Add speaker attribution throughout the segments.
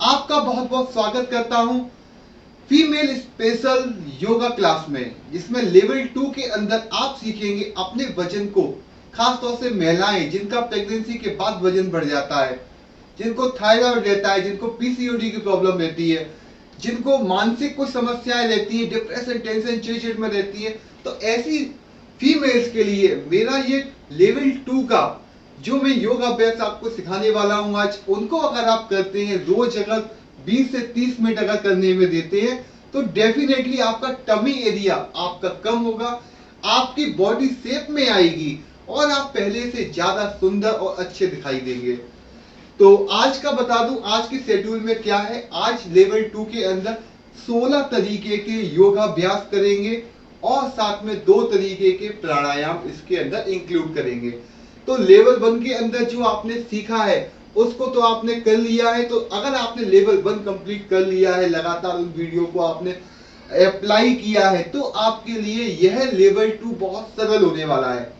Speaker 1: आपका बहुत बहुत स्वागत करता हूं फीमेल स्पेशल योगा क्लास में, जिसमें लेवल 2 के अंदर आप सीखेंगे अपने वजन को, खासतौर से महिलाएं जिनका प्रेगनेंसी के बाद वजन बढ़ जाता है, जिनको थायराइड रहता है, जिनको पीसीओडी की प्रॉब्लम रहती है, जिनको मानसिक कुछ समस्याएं रहती है, डिप्रेशन, टेंशन, चिड़चिड़ में रहती है, तो ऐसी फीमेल्स के लिए मेरा ये लेवल 2 का जो मैं योगा अभ्यास आपको सिखाने वाला हूं आज, उनको अगर आप करते हैं रोज, अगर 20 से 30 मिनट अगर करने में देते हैं, तो डेफिनेटली आपका टमी एरिया आपका कम होगा, आपकी बॉडी शेप में आएगी और आप पहले से ज्यादा सुंदर और अच्छे दिखाई देंगे। तो आज का बता दूं, आज की शेड्यूल में क्या है। आज लेवल 2 के अंदर 16 तरीके के योगाभ्यास करेंगे और साथ में 2 तरीके के प्राणायाम इसके अंदर इंक्लूड करेंगे। तो लेवल 1 के अंदर जो आपने सीखा है उसको तो आपने कर लिया है। तो अगर आपने लेवल 1 कंप्लीट कर लिया है, लगातार उन वीडियो को आपने अप्लाई किया है, तो आपके लिए यह लेवल 2 बहुत सरल होने वाला है।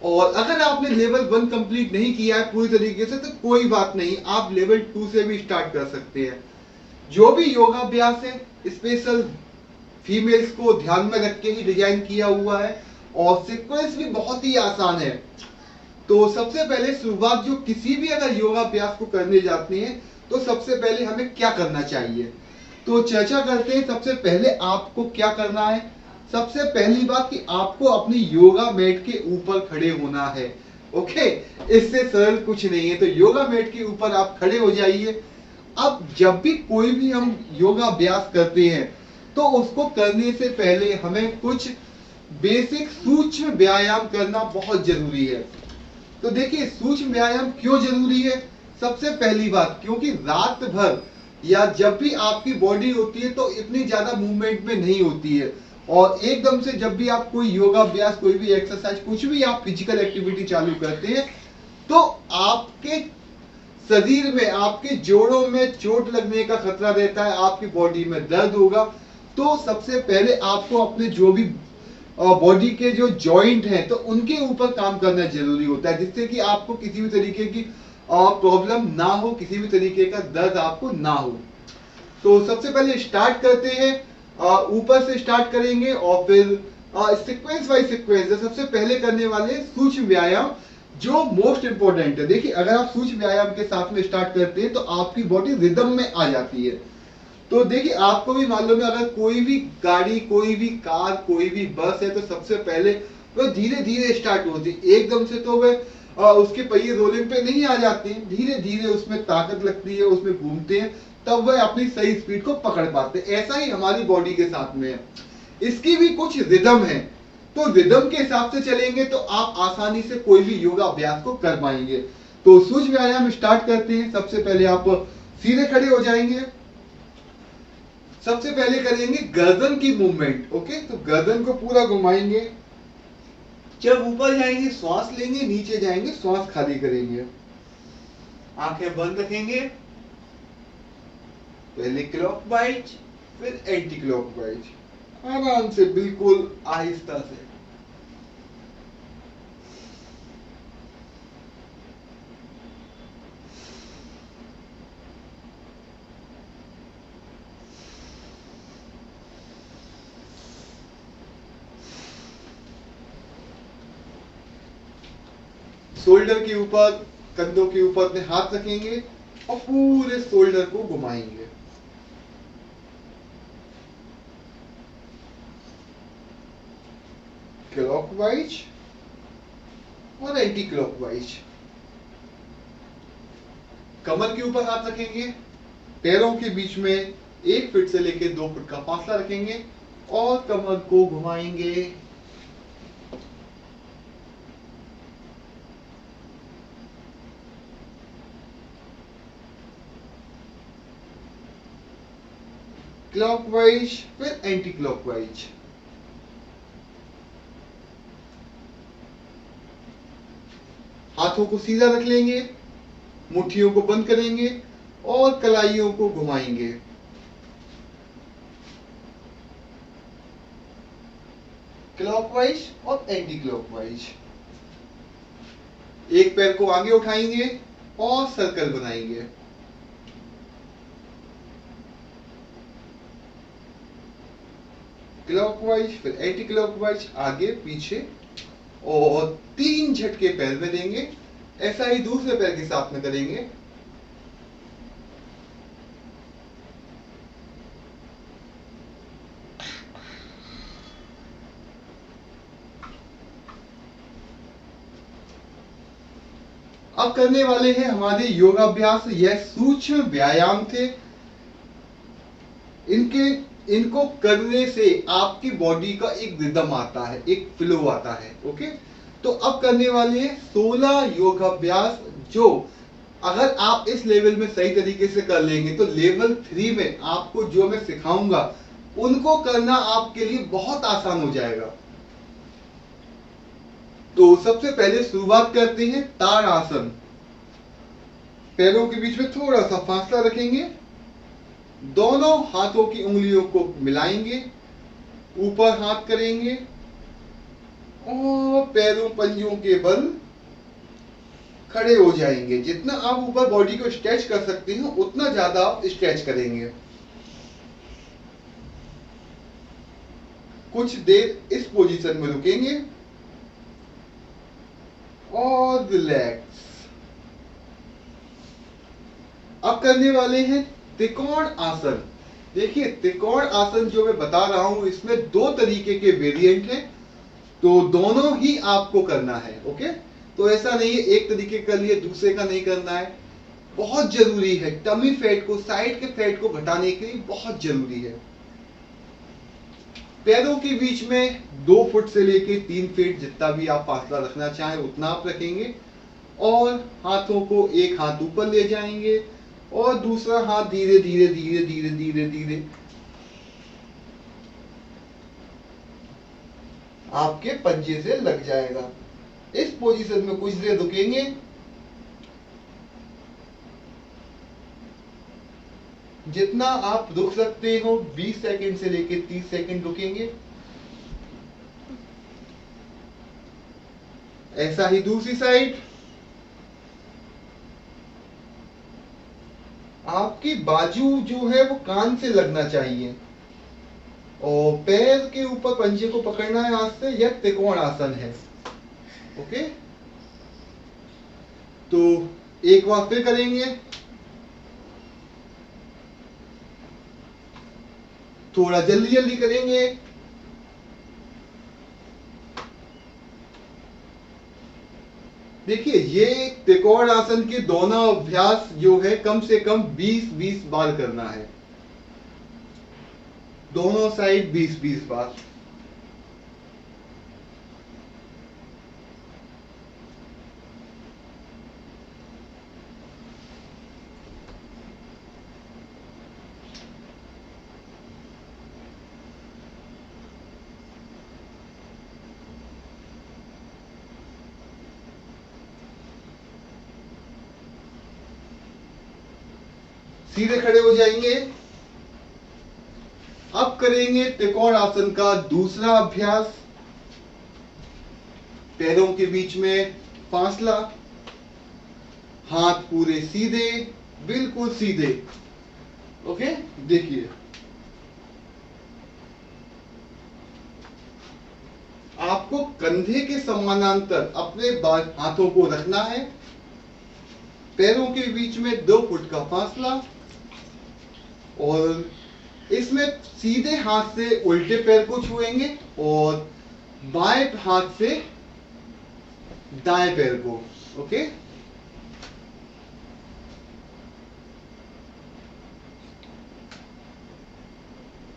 Speaker 1: और अगर आपने लेवल 1 कंप्लीट नहीं किया है पूरी तरीके से, तो कोई बात नहीं, आप लेवल 2 से भी स्टार्ट कर सकते हैं। जो भी योगाभ्यास है स्पेशल फीमेल्स को ध्यान में रख के ही डिजाइन किया हुआ है और सीक्वेंस भी बहुत ही आसान है। तो सबसे पहले शुरुआत, जो किसी भी अगर योगाभ्यास को करने जाते हैं तो सबसे पहले हमें क्या करना चाहिए, तो चर्चा करते हैं। सबसे पहले आपको क्या करना है। सबसे पहली बात कि आपको अपनी योगा मैट के ऊपर खड़े होना है। ओके, इससे सरल कुछ नहीं है। तो योगा मैट के ऊपर आप खड़े हो जाइए। अब जब भी कोई भी हम योगाभ्यास करते हैं तो उसको करने से पहले हमें कुछ बेसिक सूक्ष्म व्यायाम करना बहुत जरूरी है। तो देखिए, सूक्ष्म व्यायाम क्यों जरूरी है। सबसे पहली बात, क्योंकि रात भर या जब भी आपकी बॉडी होती है तो इतनी ज्यादा मूवमेंट में नहीं होती है, और एकदम से जब भी आप कोई योगाभ्यास, कोई भी एक्सरसाइज, कुछ भी आप फिजिकल एक्टिविटी चालू करते हैं तो आपके शरीर में, आपके जोड़ों में चोट लगने का खतरा रहता है, आपकी बॉडी में दर्द होगा। तो सबसे पहले आपको अपने जो भी बॉडी के जो जॉइंट हैं तो उनके ऊपर काम करना जरूरी होता है, जिससे कि आपको किसी भी तरीके की प्रॉब्लम ना हो, किसी भी तरीके का दर्द आपको ना हो। तो सबसे पहले स्टार्ट करते हैं, ऊपर से स्टार्ट करेंगे और फिर सीक्वेंस बाय सीक्वेंस सबसे पहले करने वाले सूक्ष्म व्यायाम जो मोस्ट इंपॉर्टेंट है। देखिए, अगर आप सूक्ष्म व्यायाम के साथ में स्टार्ट करते हैं तो आपकी बॉडी रिदम में आ जाती है। तो देखिए, आपको भी मालूम है, अगर कोई भी गाड़ी, कोई भी कार, कोई भी बस है तो सबसे पहले वह धीरे धीरे स्टार्ट होती है। एकदम से तो वह उसके पहिए रोलिंग पे नहीं आ जाते हैं, धीरे धीरे उसमें ताकत लगती है, उसमें घूमते हैं, तब वह अपनी सही स्पीड को पकड़ पाते हैं। ऐसा ही हमारी बॉडी के साथ में है, इसकी भी कुछ रिदम है। तो रिदम के हिसाब से चलेंगे तो आप आसानी से कोई भी योगा अभ्यास को कर पाएंगे। तो सूक्ष्म व्यायाम स्टार्ट करते हैं। सबसे पहले आप सीधे खड़े हो जाएंगे। सबसे पहले करेंगे गर्दन की मूवमेंट। ओके, तो गर्दन को पूरा घुमाएंगे। जब ऊपर जाएंगे श्वास लेंगे, नीचे जाएंगे श्वास खाली करेंगे, आंखें बंद रखेंगे। पहले क्लॉकवाइज फिर एंटी क्लॉकवाइज, आराम से, बिल्कुल आहिस्ता से। शोल्डर के ऊपर, कंधों के ऊपर अपने हाथ रखेंगे और पूरे शोल्डर को घुमाएंगे। क्लॉकवाइज और एंटी क्लॉकवाइज। कमर के ऊपर हाथ रखेंगे, पैरों के बीच में 1 फीट से लेकर 2 फीट का फासला रखेंगे और कमर को घुमाएंगे। क्लॉकवाइज फिर एंटी क्लॉकवाइज। हाथों को सीधा रख लेंगे, मुट्ठियों को बंद करेंगे और कलाइयों को घुमाएंगे। क्लॉकवाइज और एंटी क्लॉकवाइज। एक पैर को आगे उठाएंगे और सर्कल बनाएंगे। क्लॉकवाइज, फिर एंटी क्लॉकवाइज, आगे पीछे, और 3 झटके पैर में देंगे। ऐसा ही दूसरे पैर के साथ में करेंगे। अब करने वाले हैं हमारे योगाभ्यास। यह सूक्ष्म व्यायाम थे। इनको करने से आपकी बॉडी का एक रिदम आता है, एक फ्लो आता है। ओके, तो अब करने वाले हैं 16 योगाभ्यास, जो अगर आप इस लेवल में सही तरीके से कर लेंगे तो लेवल 3 में आपको जो मैं सिखाऊंगा उनको करना आपके लिए बहुत आसान हो जाएगा। तो सबसे पहले शुरुआत करते हैं ताड़ आसन। पैरों के बीच में थोड़ा सा फासला रखेंगे, दोनों हाथों की उंगलियों को मिलाएंगे, ऊपर हाथ करेंगे और पैरों पंजों के बल खड़े हो जाएंगे। जितना आप ऊपर बॉडी को स्ट्रेच कर सकते हो उतना ज्यादा आप स्ट्रेच करेंगे। कुछ देर इस पोजीशन में रुकेंगे और रिलैक्स। अब करने वाले हैं त्रिकोण आसन। देखिए, त्रिकोण आसन जो मैं बता रहा हूं इसमें 2 तरीके के वेरिएंट हैं, तो दोनों ही आपको करना है। ओके, तो ऐसा नहीं है एक तरीके कर लिए दूसरे का नहीं करना है। बहुत जरूरी है, टमी फैट को, साइड के फैट को घटाने के लिए बहुत जरूरी है। पैरों के बीच में 2 फुट से लेके 3 फीट जितना भी आप फासला रखना चाहें उतना आप रखेंगे, और हाथों को एक हाथ ऊपर ले जाएंगे और दूसरा हाथ धीरे धीरे धीरे धीरे धीरे धीरे आपके पंजे से लग जाएगा। इस पोजीशन में कुछ देर रुकेंगे। जितना आप रुक सकते हो 20 सेकंड से लेकर 30 सेकंड रुकेंगे। ऐसा ही दूसरी साइड। आपकी बाजू जो है वो कान से लगना चाहिए और पैर के ऊपर पंजे को पकड़ना है हाथ से। यह त्रिकोण आसन है। ओके, तो एक बार फिर करेंगे। थोड़ा जल्दी जल्दी करेंगे। देखिए, ये त्रिकोण आसन के दोनों अभ्यास जो है कम से कम 20-20 बार करना है। दोनों साइड 20-20 बार। सीधे खड़े हो जाएंगे। अब करेंगे त्रिकोण आसन का दूसरा अभ्यास। पैरों के बीच में फासला, हाथ पूरे सीधे, बिल्कुल सीधे। ओके, देखिए, आपको कंधे के समानांतर अपने हाथों को रखना है। पैरों के बीच में 2 फुट का फासला, और इसमें सीधे हाथ से उल्टे पैर को छुएंगे और बाएं हाथ से दाएं पैर को। ओके,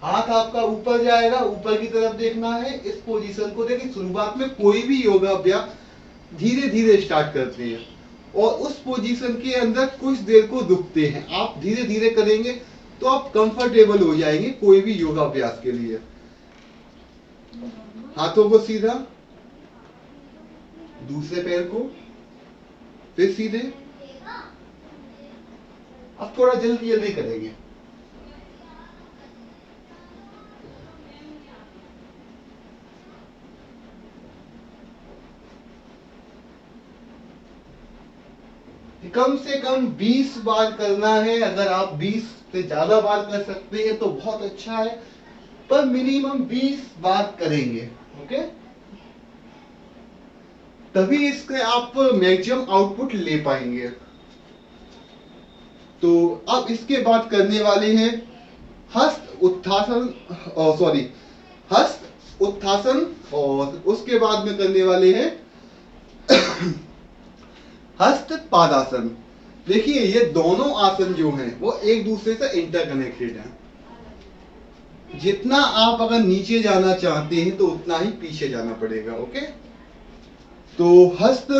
Speaker 1: हाथ आपका ऊपर जाएगा, ऊपर की तरफ देखना है। इस पोजीशन को देखिए, शुरुआत में कोई भी योगा अभ्यास धीरे धीरे स्टार्ट करते हैं और उस पोजीशन के अंदर कुछ देर को रुकते हैं। आप धीरे धीरे करेंगे तो आप कंफर्टेबल हो जाएंगे कोई भी योगा अभ्यास के लिए। हाथों को सीधा, दूसरे पैर को फिर सीधे। अब थोड़ा जल्दी जल्दी करेंगे। कम से कम 20 बार करना है। अगर आप 20 से ज्यादा बार कर सकते हैं तो बहुत अच्छा है। पर मिनिमम 20 बार करेंगे। ओके, तभी इसके आप मैक्सिमम आउटपुट ले पाएंगे। तो अब इसके बाद करने वाले हैं हस्त उत्थासन, सॉरी, हस्त उत्थासन, और उसके बाद में करने वाले हैं हस्त पादासन। देखिए ये दोनों आसन जो हैं वो एक दूसरे से इंटरकनेक्टेड हैं। जितना आप अगर नीचे जाना चाहते हैं तो उतना ही पीछे जाना पड़ेगा। ओके, तो हस्त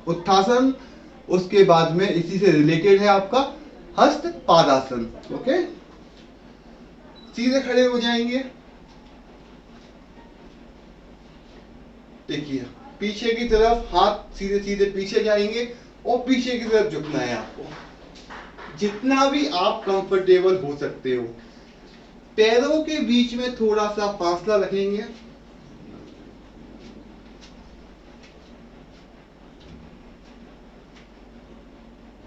Speaker 1: उत्थासन, उसके बाद में इसी से रिलेटेड है आपका हस्त पादासन। ओके, सीधे खड़े हो जाएंगे। देखिए पीछे की तरफ हाथ सीधे सीधे पीछे जाएंगे और पीछे की तरफ झुकना है आपको। जितना भी आप कंफर्टेबल हो सकते हो। पैरों के बीच में थोड़ा सा फासला रखेंगे।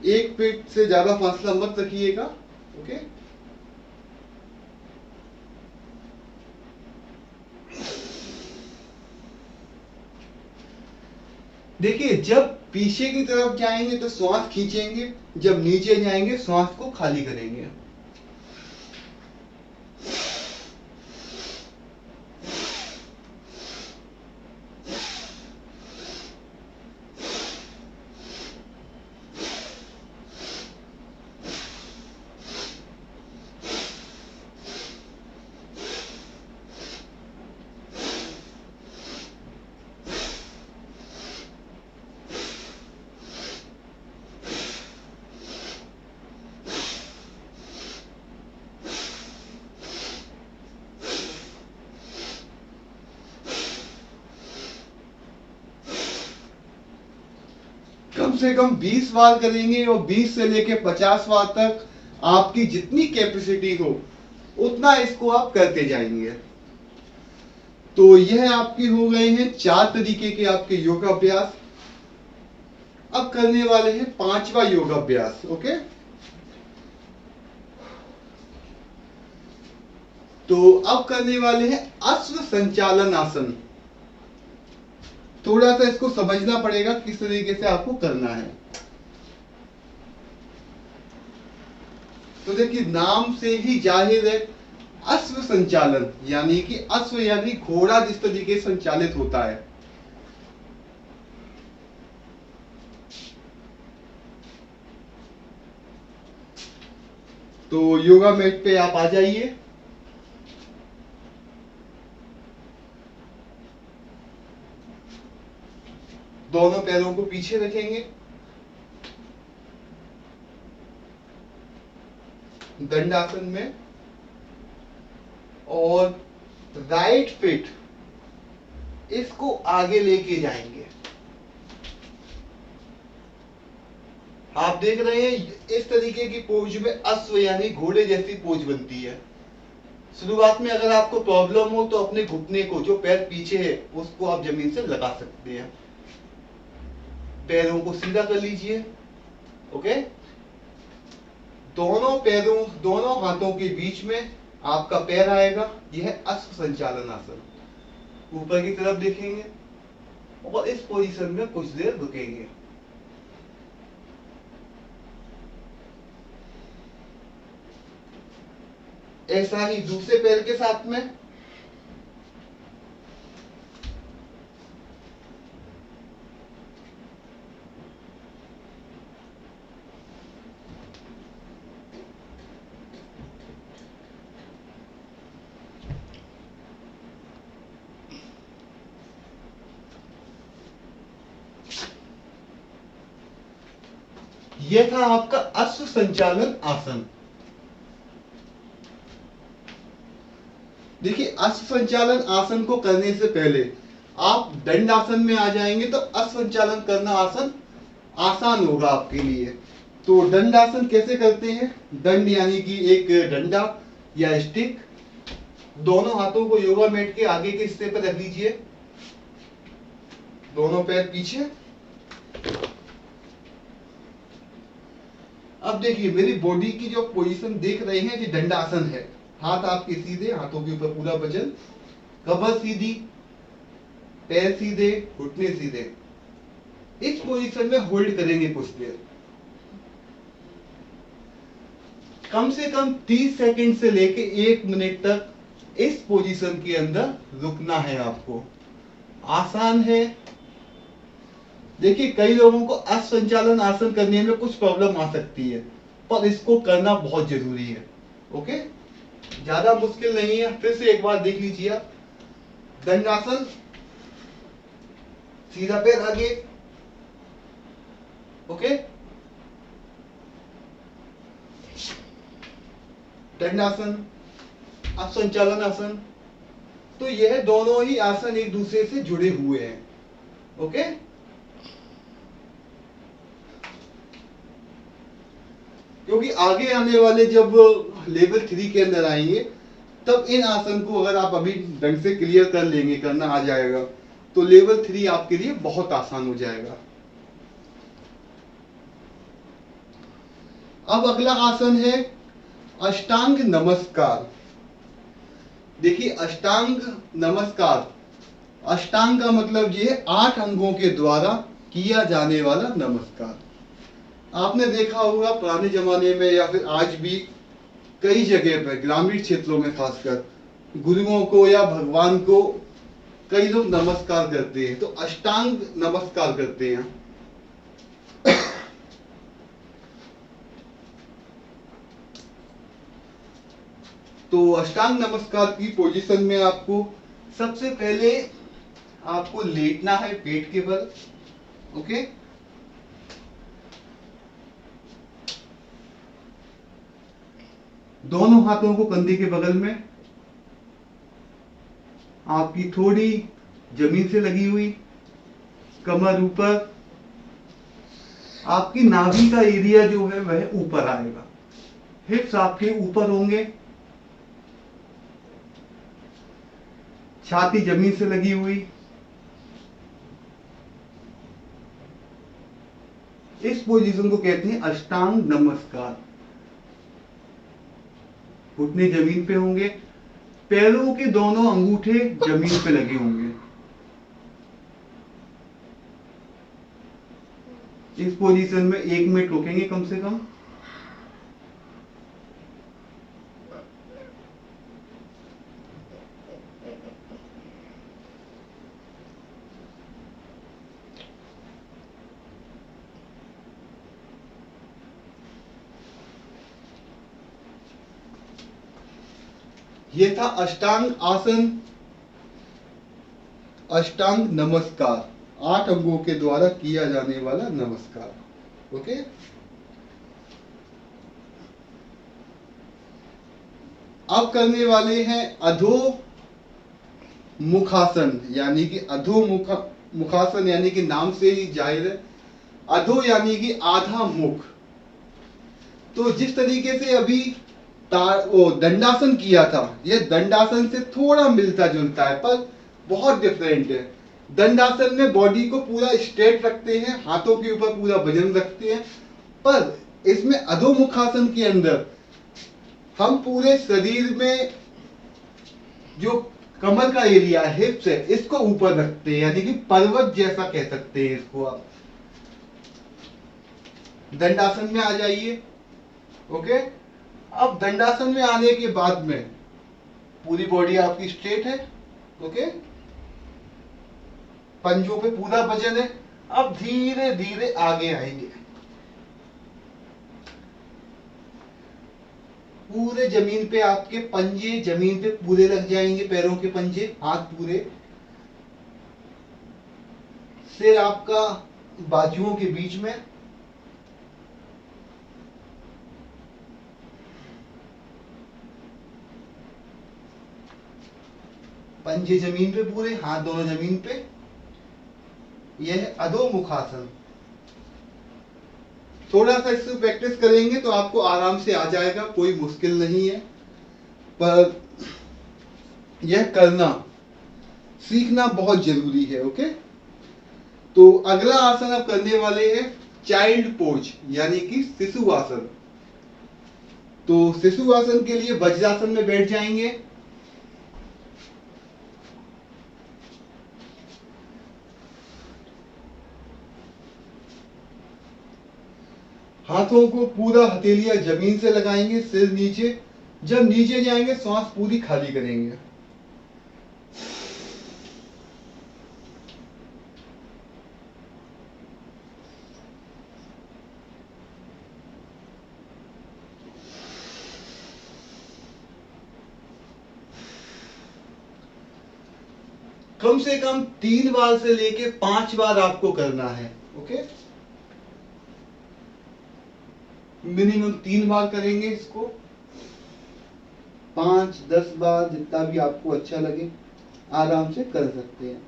Speaker 1: एक फीट से ज्यादा फासला मत रखिएगा। ओके, देखिए जब पीछे की तरफ जाएंगे तो श्वास खींचेंगे, जब नीचे जाएंगे श्वास को खाली करेंगे। कम से कम 20 बार करेंगे और 20 से लेके 50 बार तक आपकी जितनी कैपेसिटी हो उतना इसको आप करते जाएंगे। तो यह आपके हो गए हैं 4 तरीके के आपके योगाभ्यास। अब करने वाले हैं 5वां योगाभ्यास। ओके, तो अब करने वाले हैं अश्व संचालन आसन। थोड़ा सा इसको समझना पड़ेगा किस तरीके से आपको करना है। तो देखिए नाम से ही जाहिर है अश्व संचालन, यानी कि अश्व यानी घोड़ा जिस तरीके से संचालित होता है। तो योगा मैट पे आप आ जाइए। दोनों पैरों को पीछे रखेंगे, दंडासन में, और राइट फीट इसको आगे लेके जाएंगे। आप देख रहे हैं इस तरीके की पोज में अश्व यानी घोड़े जैसी पोज बनती है। शुरुआत में अगर आपको प्रॉब्लम हो तो अपने घुटने को, जो पैर पीछे है, उसको आप जमीन से लगा सकते हैं। पैरों को सीधा कर लीजिए। ओके, दोनों पैरों, दोनों हाथों के बीच में आपका पैर आएगा। यह अश्व संचालन आसन। ऊपर की तरफ देखेंगे और इस पोजीशन में कुछ देर रुकेंगे। ऐसा ही दूसरे पैर के साथ में। यह था आपका अश्व संचालन आसन। देखिए अश्व संचालन आसन को करने से पहले आप दंड आसन में आ जाएंगे तो अश्व संचालन करना आसन आसान होगा आपके लिए। तो दंड आसन कैसे करते हैं? दंड यानी कि एक डंडा या स्टिक, दोनों हाथों को योगा मैट के आगे के हिस्से पर रख लीजिए, दोनों पैर पीछे। अब देखिए मेरी बॉडी की जो पोजीशन देख रहे हैं, ये दंडासन है। हाथ आपके सीधे, हाथों के ऊपर पूरा वजन, कमर सीधी, पैर सीधे, घुटने सीधे। इस पोजीशन में होल्ड करेंगे कुछ देर, कम से कम 30 सेकंड से लेके 1 मिनट तक इस पोजीशन के अंदर रुकना है आपको। आसान है। देखिए कई लोगों को असंचालन आसन करने में कुछ प्रॉब्लम आ सकती है, पर इसको करना बहुत जरूरी है। ओके, ज्यादा मुश्किल नहीं है। फिर से एक बार देख लीजिए आप। दंडासन, सीधा पैर आगे, ओके, दंडासन, अब संचालन आसन। तो यह दोनों ही आसन एक दूसरे से जुड़े हुए हैं। ओके, क्योंकि आगे आने वाले जब लेवल 3 के अंदर आएंगे तब इन आसन को अगर आप अभी ढंग से क्लियर कर लेंगे, करना आ जाएगा, तो लेवल 3 आपके लिए बहुत आसान हो जाएगा। अब अगला आसन है अष्टांग नमस्कार। देखिए अष्टांग नमस्कार, अष्टांग का मतलब ये है 8 अंगों के द्वारा किया जाने वाला नमस्कार। आपने देखा होगा पुराने जमाने में या फिर आज भी कई जगह पर, ग्रामीण क्षेत्रों में खासकर, गुरुओं को या भगवान को कई लोग नमस्कार करते हैं, तो अष्टांग नमस्कार करते हैं। तो अष्टांग नमस्कार की पोजीशन में आपको सबसे पहले आपको लेटना है पेट के बल। ओके, दोनों हाथों को कंधे के बगल में, आपकी थोड़ी जमीन से लगी हुई, कमर ऊपर, आपकी नाभि का एरिया जो है वह ऊपर आएगा, हिप्स आपके ऊपर होंगे, छाती जमीन से लगी हुई। इस पोजीशन को कहते हैं अष्टांग नमस्कार। घुटने जमीन पे होंगे, पैरों के दोनों अंगूठे जमीन पे लगे होंगे। इस पोजीशन में 1 मिनट रुकेंगे कम से कम। ये था अष्टांग आसन, अष्टांग नमस्कार, 8 अंगों के द्वारा किया जाने वाला नमस्कार। ओके, अब करने वाले हैं अधो मुखासन, यानी कि मुखासन यानी कि नाम से ही जाहिर है, अधो यानी कि आधा मुख। तो जिस तरीके से अभी वो दंडासन किया था, यह दंडासन से थोड़ा मिलता जुलता है पर बहुत डिफरेंट है। दंडासन में बॉडी को पूरा स्ट्रेट रखते हैं, हाथों के ऊपर पूरा वजन रखते हैं, पर इसमें अधोमुखासन के अंदर हम पूरे शरीर में जो कमर का एरिया है, हिप्स है, इसको ऊपर रखते हैं, यानी कि पर्वत जैसा कह सकते हैं इसको आप। दंडासन में आ जाइए। ओके, अब दंडासन में आने के बाद में पूरी बॉडी आपकी स्ट्रेट है। ओके, पंजों पे पूरा वजन है। अब धीरे धीरे आगे आएंगे, पूरे जमीन पे आपके पंजे जमीन पे पूरे लग जाएंगे, पैरों के पंजे, हाथ पूरे, सिर आपका बाजुओं के बीच में, पंजे जमीन पे पूरे, हाथ दोनों जमीन पे। यह है अधोमुखासन। थोड़ा सा इससे प्रैक्टिस करेंगे तो आपको आराम से आ जाएगा, कोई मुश्किल नहीं है, पर यह करना सीखना बहुत जरूरी है। ओके, तो अगला आसन आप करने वाले हैं चाइल्ड पोज, यानी कि शिशु आसन। तो शिशु आसन के लिए वज्रासन में बैठ जाएंगे। हाथों को पूरा हथेलियां जमीन से लगाएंगे, सिर नीचे। जब नीचे जाएंगे सांस पूरी खाली करेंगे। कम से कम 3 बार से लेके 5 बार आपको करना है। ओके, मिनिमम 3 बार करेंगे इसको। 5-10 बार जितना भी आपको अच्छा लगे आराम से कर सकते हैं।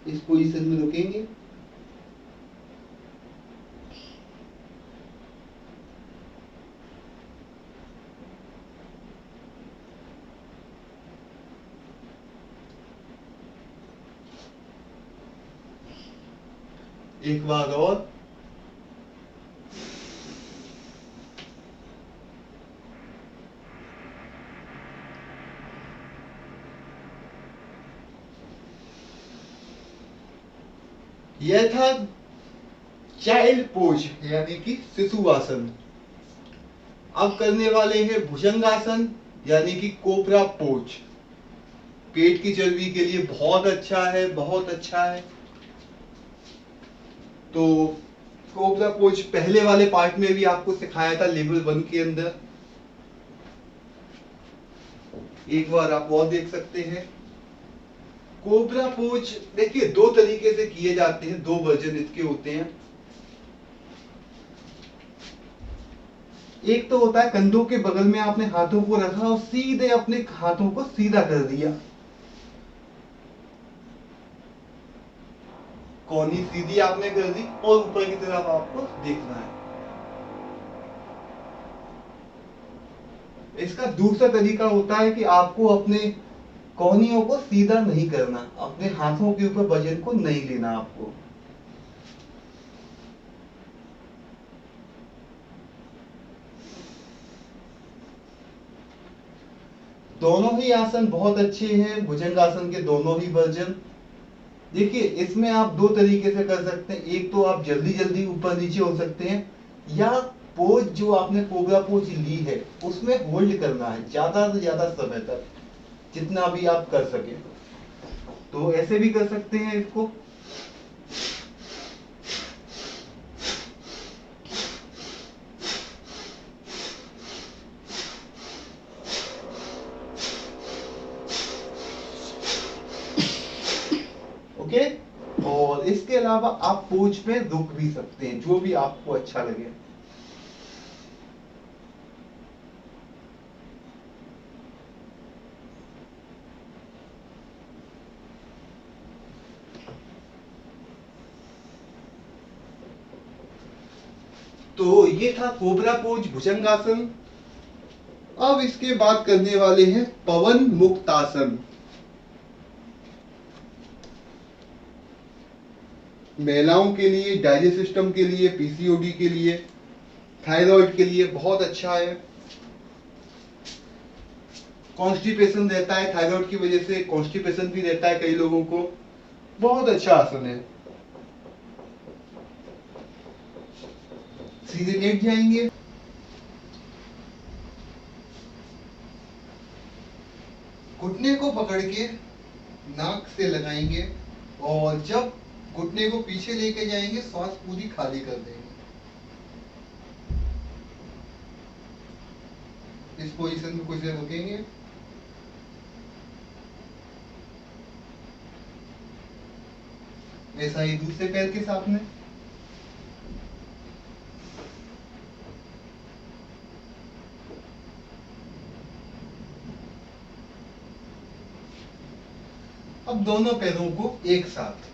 Speaker 1: इस पोजीशन में रुकेंगे। एक बार और। यह था चाइल्ड पोज यानी कि शिशु आसन। अब करने वाले हैं भुजंगासन यानी कि कोबरा पोज। पेट की चर्बी के लिए बहुत अच्छा है, बहुत अच्छा है। तो कोबरा पोज पहले वाले पार्ट में भी आपको सिखाया था लेवल 1 के अंदर। एक बार आप और देख सकते हैं। कोबरा पोज देखिए 2 तरीके से किए जाते हैं, 2 वर्जन इसके होते हैं। एक तो होता है कंधों के बगल में आपने हाथों को रखा और सीधे अपने हाथों को सीधा कर दिया। कौनी सीधी आपने कर दी और ऊपर की तरफ आपको देखना है। इसका दूसरा तरीका होता है कि आपको अपने कोहनियों को सीधा नहीं करना, अपने हाथों के ऊपर वजन को नहीं लेना आपको। दोनों ही आसन बहुत अच्छे हैं, भुजंगासन के दोनों ही वर्जन। देखिए इसमें आप 2 तरीके से कर सकते हैं। एक तो आप जल्दी जल्दी ऊपर नीचे हो सकते हैं, या पोज जो आपने कोबरा पोज ली है उसमें होल्ड करना है ज्यादा से ज्यादा समय तक, जितना भी आप कर सके। तो ऐसे भी कर सकते हैं इसको। ओके, और इसके अलावा आप पोज में रुक भी सकते हैं, जो भी आपको अच्छा लगे। तो ये था कोबरा पोज, भुजंगासन। अब इसके बाद करने वाले हैं पवन मुक्तासन। महिलाओं के लिए, डाइजेस्ट सिस्टम के लिए, पीसीओडी के लिए, थायराइड के लिए बहुत अच्छा है। कॉन्स्टिपेशन रहता है थायराइड की वजह से, कॉन्स्टिपेशन भी रहता है कई लोगों को। बहुत अच्छा आसन है। सीधे लेट जाएंगे। घुटने को पकड़ के नाक से लगाएंगे और जब घुटने को पीछे लेके जाएंगे सांस पूरी खाली कर देंगे। इस पोजीशन में कुछ देर रुकेंगे। ऐसा ही दूसरे पैर के साथ में। अब दोनों पैरों को एक साथ।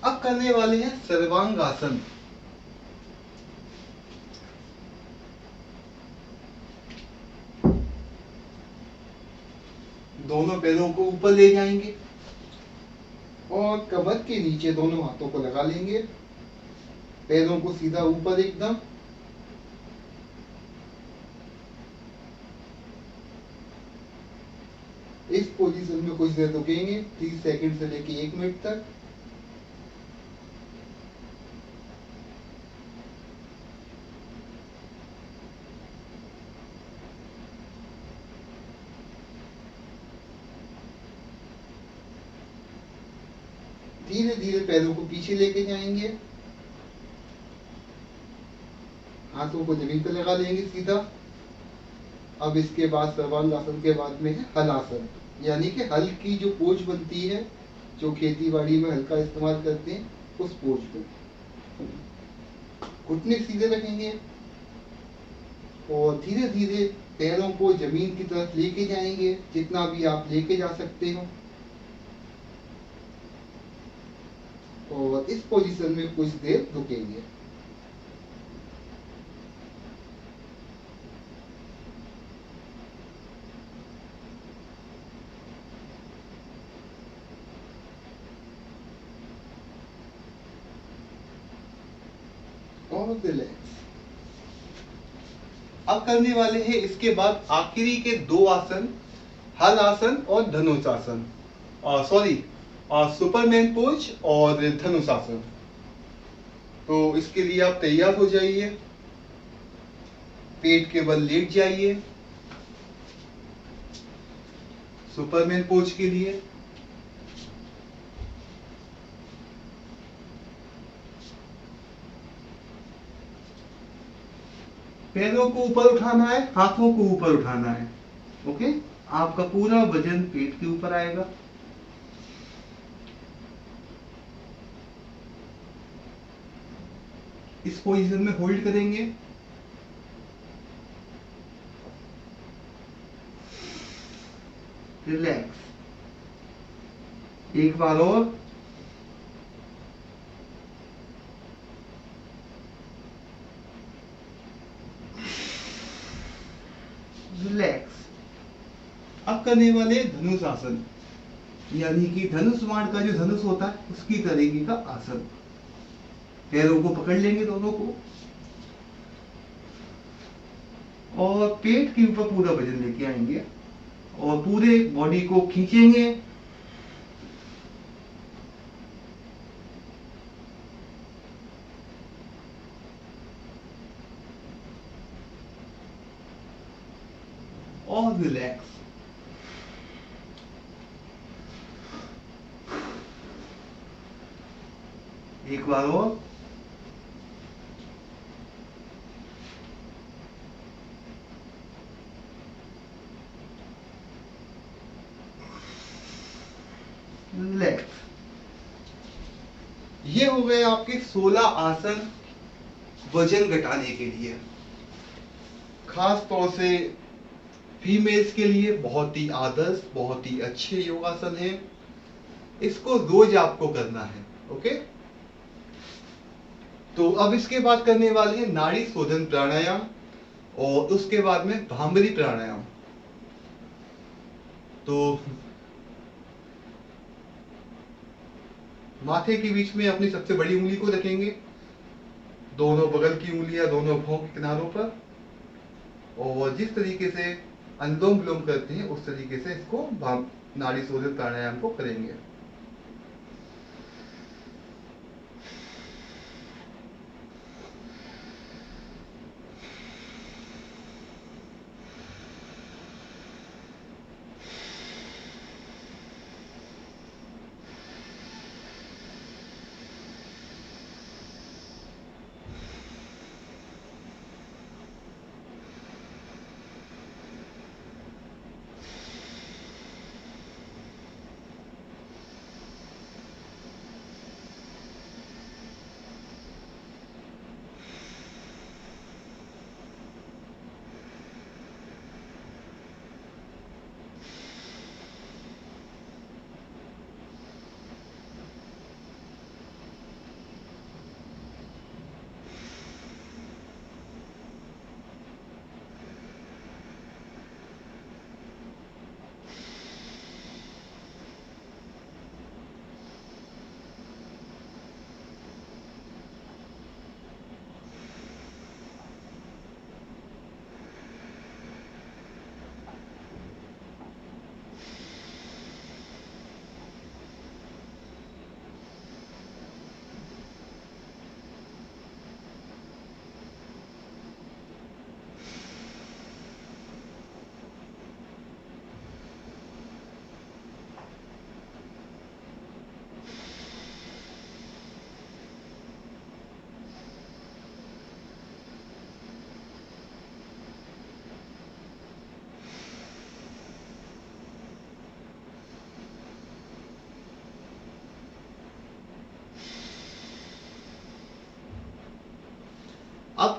Speaker 1: अब करने वाले हैं सर्वांगासन। दोनों पैरों को ऊपर ले जाएंगे और कमर के नीचे दोनों हाथों को लगा लेंगे, पैरों को सीधा ऊपर एकदम। इस पोजीशन में कुछ देर रुकेंगे, 30 सेकंड से लेके 1 मिनट तक। धीरे धीरे पैरों को पीछे लेके जाएंगे, हाथों को जमीन पर लगा लेंगे सीधा। अब इसके बाद सर्वांगासन के बाद में है हलासन, यानी कि हल की जो पोज बनती है, जो खेती बाड़ी में हल का इस्तेमाल करते हैं, उस पोज पे घुटने सीधे रखेंगे और धीरे धीरे पैरों को जमीन की तरफ लेके जाएंगे, जितना भी आप लेके जा सकते हो। और इस पोजीशन में कुछ देर रुकेंगे। और रिलैक्स। अब करने वाले हैं इसके बाद आखिरी के 2 आसन, हल आसन और धनुषासन, सॉरी सुपरमैन पोज और धनुषासन। तो इसके लिए आप तैयार हो जाइए, पेट के बल लेट जाइए सुपरमैन पोज के लिए। पैरों को ऊपर उठाना है, हाथों को ऊपर उठाना है। ओके, आपका पूरा वजन पेट के ऊपर आएगा। इस पोजीशन में होल्ड करेंगे। रिलैक्स। एक बार और। रिलैक्स। अब करने वाले धनुषासन, यानी कि धनुष बाण का जो धनुष होता है उसकी तरीके का आसन। पैरों को पकड़ लेंगे दोनों को और पेट के ऊपर पूरा वजन लेके आएंगे और पूरे बॉडी को खींचेंगे। और रिलैक्स। एक बार और। रिलैक्स। ये हो गए आपके 16 आसन वजन घटाने के लिए। खास तौर से फीमेल्स के लिए बहुत ही आदर्श, बहुत ही अच्छे योगासन है। इसको रोज आपको करना है। ओके, तो अब इसके बाद करने वाले हैं नाड़ी शोधन प्राणायाम और उसके बाद में भ्रामरी प्राणायाम। तो माथे के बीच में अपनी सबसे बड़ी उंगली को रखेंगे, दोनों बगल की उंगलियां दोनों भौं के किनारों पर, और जिस तरीके से अनुलोम विलोम करते हैं उस तरीके से इसको नाड़ी शोधन प्राणायाम को करेंगे।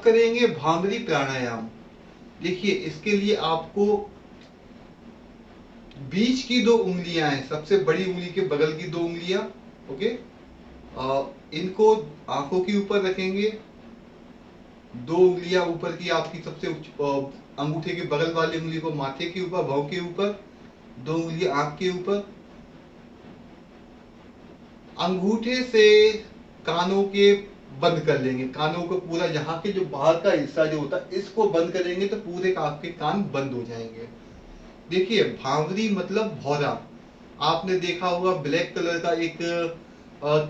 Speaker 1: करेंगे भ्रामरी प्राणायाम। देखिए इसके लिए आपको बीच की 2 उंगलियां हैं, सबसे बड़ी उंगली के बगल की 2 उंगलियां, ओके, इनको आंखों के ऊपर रखेंगे। 2 उंगलियां ऊपर की आपकी सबसे अंगूठे के बगल वाली उंगली को माथे के ऊपर, भौं के ऊपर, 2 उंगलियां आंख के ऊपर। अंगूठे से कानों के बंद कर लेंगे, कानों को पूरा, यहाँ के जो बाहर का हिस्सा जो होता है इसको बंद करेंगे तो पूरे आपके कान बंद हो जाएंगे। देखिए भांवरी मतलब भौरा, आपने देखा होगा ब्लैक कलर का एक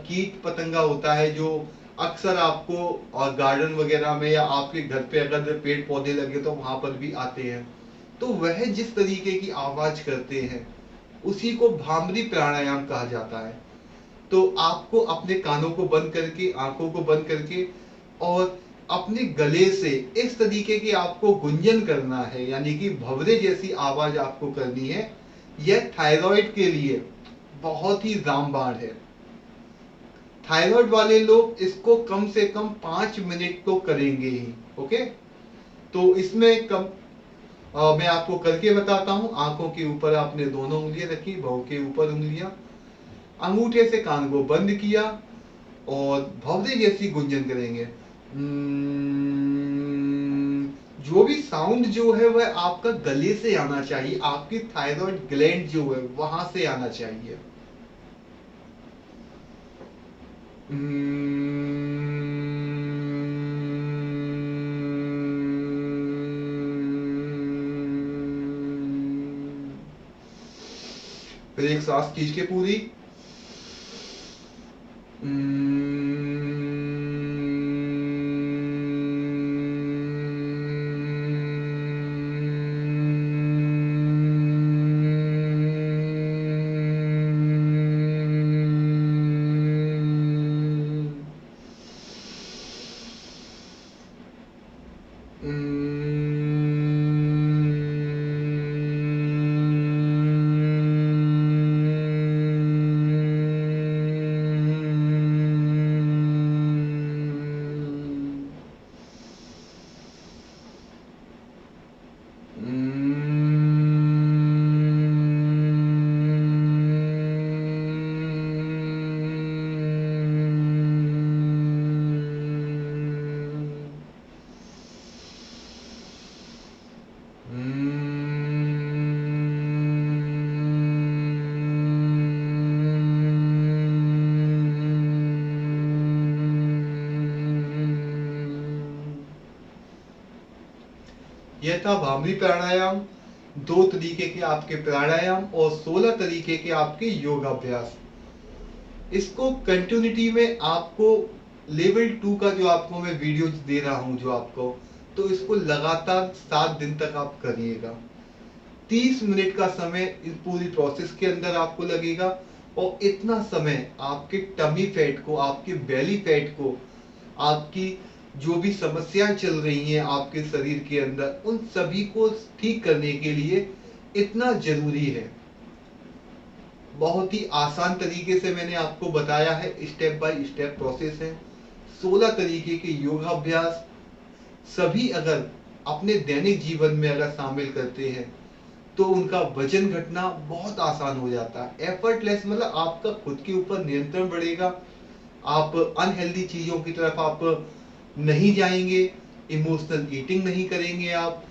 Speaker 1: कीट पतंगा होता है जो अक्सर आपको और गार्डन वगैरह में या आपके घर पे अगर पेड़ पौधे लगे तो वहां पर भी आते हैं। तो वह जिस तरीके की आवाज करते हैं उसी को भ्रामरी प्राणायाम कहा जाता है। तो आपको अपने कानों को बंद करके, आंखों को बंद करके और अपने गले से इस तरीके की आपको गुंजन करना है, यानी कि भंवरे जैसी आवाज आपको करनी है। यह थायराइड के लिए बहुत ही रामबाण है। थायराइड वाले लोग इसको कम से कम 5 मिनट तो करेंगे ही, ओके। तो इसमें मैं आपको करके बताता हूं। आंखों के ऊपर आपने दोनों उंगलियां रखी, भौं के ऊपर उंगलियां, अंगूठे से कान को बंद किया और भवरे जैसी गुंजन करेंगे। जो भी साउंड जो है वह आपका गले से आना चाहिए, आपकी थायराइड ग्लैंड जो है वहां से आना चाहिए। फिर एक सांस खींच के पूरी, यह था भ्रामरी प्राणायाम। 2 तरीके के आपके प्राणायाम और 16 तरीके के आपके योगाभ्यास। इसको कंटिन्यूटी में आपको लेवल 2 का जो आपको मैं वीडियो दे रहा हूं जो आपको, तो इसको लगातार 7 दिन तक आप करिएगा। 30 मिनट का समय इस पूरी प्रोसेस के अंदर आपको लगेगा और इतना समय आपके टमी फैट को, आपके बेली फैट को, आपकी जो भी समस्याएं चल रही हैं आपके शरीर के अंदर, उन सभी को ठीक करने के लिए इतना जरूरी है। बहुत ही आसान तरीके से मैंने आपको बताया है, स्टेप बाय स्टेप प्रोसेस है। 16 तरीके के योगाभ्यास सभी अगर अपने दैनिक जीवन में अगर शामिल करते हैं तो उनका वजन घटना बहुत आसान हो जाता है। एफर्टलेस मतलब आपका खुद के ऊपर नियंत्रण बढ़ेगा, आप अनहेल्दी चीजों की तरफ आप नहीं जाएंगे, इमोशनल ईटिंग नहीं करेंगे आप,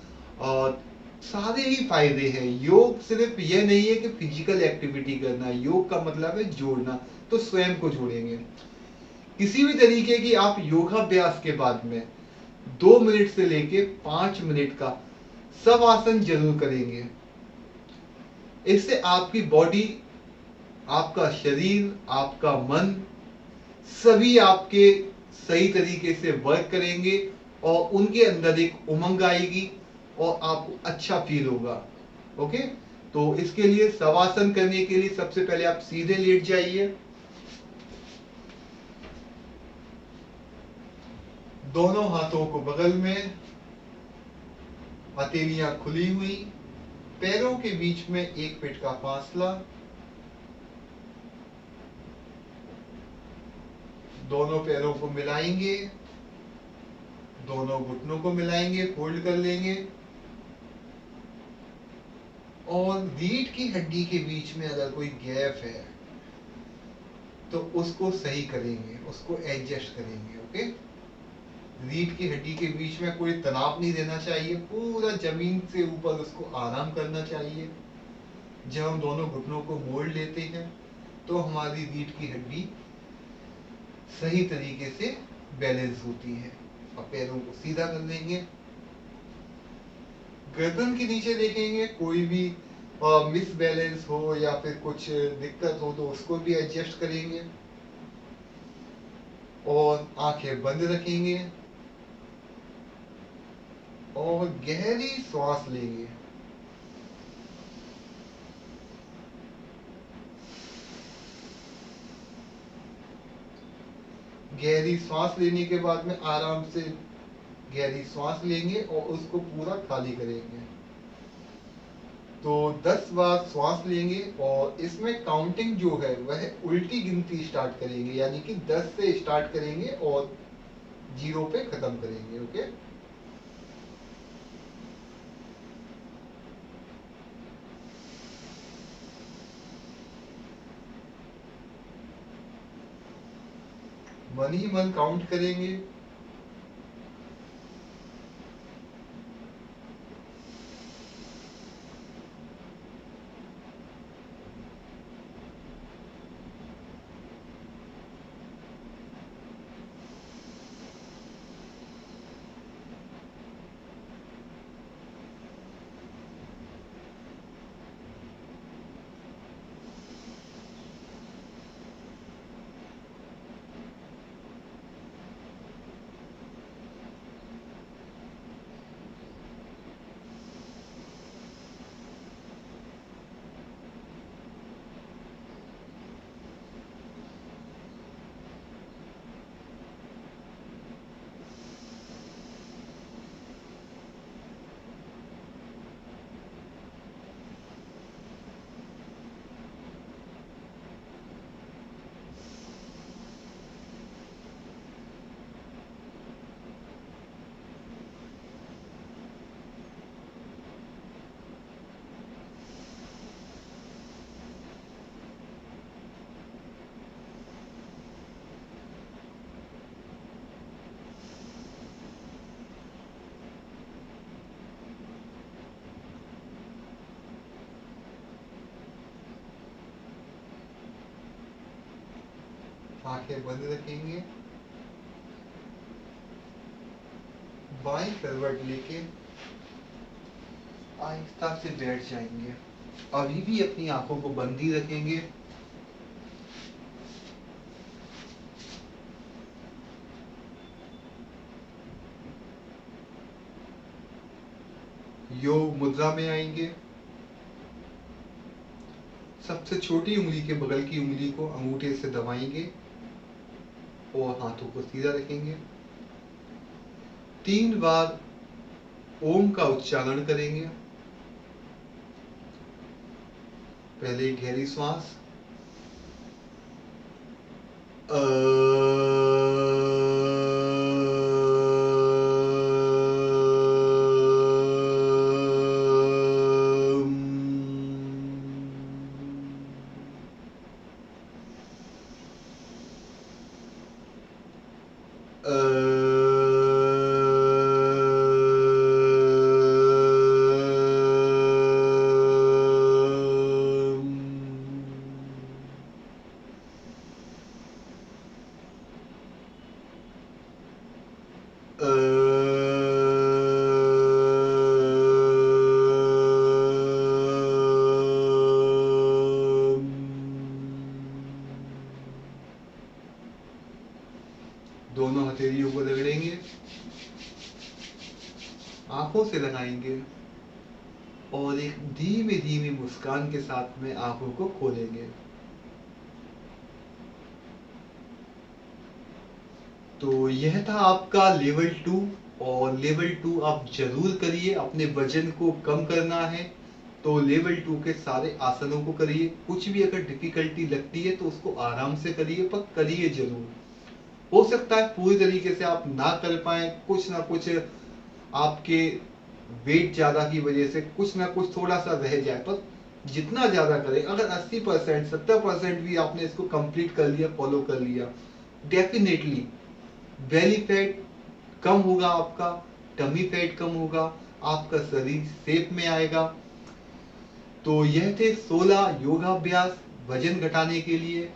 Speaker 1: और सारे ही फायदे हैं। योग सिर्फ यह नहीं है कि फिजिकल एक्टिविटी करना, योग का मतलब है जोड़ना, तो स्वयं को जोड़ेंगे। किसी भी तरीके की आप योगाभ्यास के बाद में 2 मिनट से लेके 5 मिनट का सब आसन जरूर करेंगे। इससे आपकी बॉडी, आपका शरीर, आपका मन सभी आपके सही तरीके से वर्क करेंगे और उनके अंदर एक उमंग आएगी और आपको अच्छा फील होगा, ओके। तो इसके लिए शवासन करने के लिए सबसे पहले आप सीधे लेट जाइए, दोनों हाथों को बगल में, हथेलियां खुली हुई, पैरों के बीच में 1 फीट का फासला, दोनों पैरों को मिलाएंगे, दोनों घुटनों को मिलाएंगे, फोल्ड कर लेंगे और रीढ़ की हड्डी के बीच में अगर कोई गैप है तो उसको सही करेंगे, उसको एडजस्ट करेंगे। ओके, रीढ़ की हड्डी के बीच में कोई तनाव नहीं देना चाहिए, पूरा जमीन से ऊपर उसको आराम करना चाहिए। जब हम दोनों घुटनों को मोड़ लेते हैं तो हमारी रीढ़ की हड्डी सही तरीके से बैलेंस होती है। अब पैरों को सीधा कर लेंगे, गर्दन के नीचे देखेंगे कोई भी मिस बैलेंस हो या फिर कुछ दिक्कत हो तो उसको भी एडजस्ट करेंगे और आंखें बंद रखेंगे और गहरी सांस लेंगे। गहरी सांस लेने के बाद में आराम से गहरी सांस लेंगे और उसको पूरा खाली करेंगे। तो 10 बार श्वास लेंगे और इसमें काउंटिंग जो है वह उल्टी गिनती स्टार्ट करेंगे, यानी कि 10 से स्टार्ट करेंगे और 0 पे खत्म करेंगे। ओके, मन ही मन काउंट करेंगे। आंखें बंद रखेंगे, बाईं करवट लेके आहिस्ता से बैठ जाएंगे। अभी भी अपनी आंखों को बंद ही रखेंगे। योग मुद्रा में आएंगे। सबसे छोटी उंगली के बगल की उंगली को अंगूठे से दबाएंगे और हाथों को सीधा रखेंगे। 3 बार ओम का उच्चारण करेंगे। पहले गहरी श्वास दोनों हथेलियों को रगड़ेंगे, आंखों से लगाएंगे और एक धीमे धीमे मुस्कान के साथ में आंखों को खोलेंगे। तो यह था आपका लेवल 2 और लेवल 2 आप जरूर करिए। अपने वजन को कम करना है तो लेवल 2 के सारे आसनों को करिए। कुछ भी अगर डिफिकल्टी लगती है तो उसको आराम से करिए, पर करिए जरूर। हो सकता है पूरी तरीके से आप ना कर पाए, कुछ ना कुछ आपके वेट ज्यादा की वजह से कुछ ना कुछ थोड़ा सा रह जाए, पर जितना ज्यादा करें, अगर 80% 70% भी आपने इसको कंप्लीट कर लिया, फॉलो कर लिया, डेफिनेटली बेली फैट कम होगा, आपका टमी फैट कम होगा, आपका शरीर शेप में आएगा। तो यह थे 16 योगाभ्यास वजन घटाने के लिए,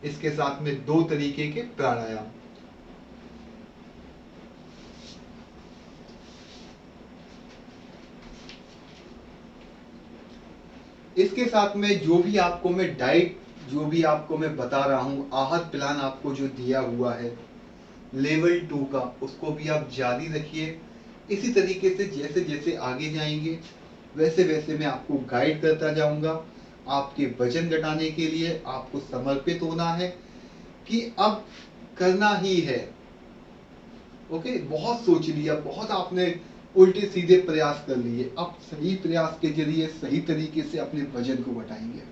Speaker 1: इसके साथ में 2 तरीके के प्राणायाम। इसके साथ में जो भी आपको मैं डाइट, जो भी आपको मैं बता रहा हूँ, आहार प्लान आपको जो दिया हुआ है लेवल 2 का, उसको भी आप जारी रखिए। इसी तरीके से जैसे जैसे आगे जाएंगे वैसे वैसे मैं आपको गाइड करता जाऊंगा। आपके वजन घटाने के लिए आपको समर्पित होना है कि अब करना ही है। ओके, बहुत सोच लिया, बहुत आपने उल्टे सीधे प्रयास कर लिए, अब सही प्रयास के जरिए सही तरीके से अपने वजन को घटाएंगे।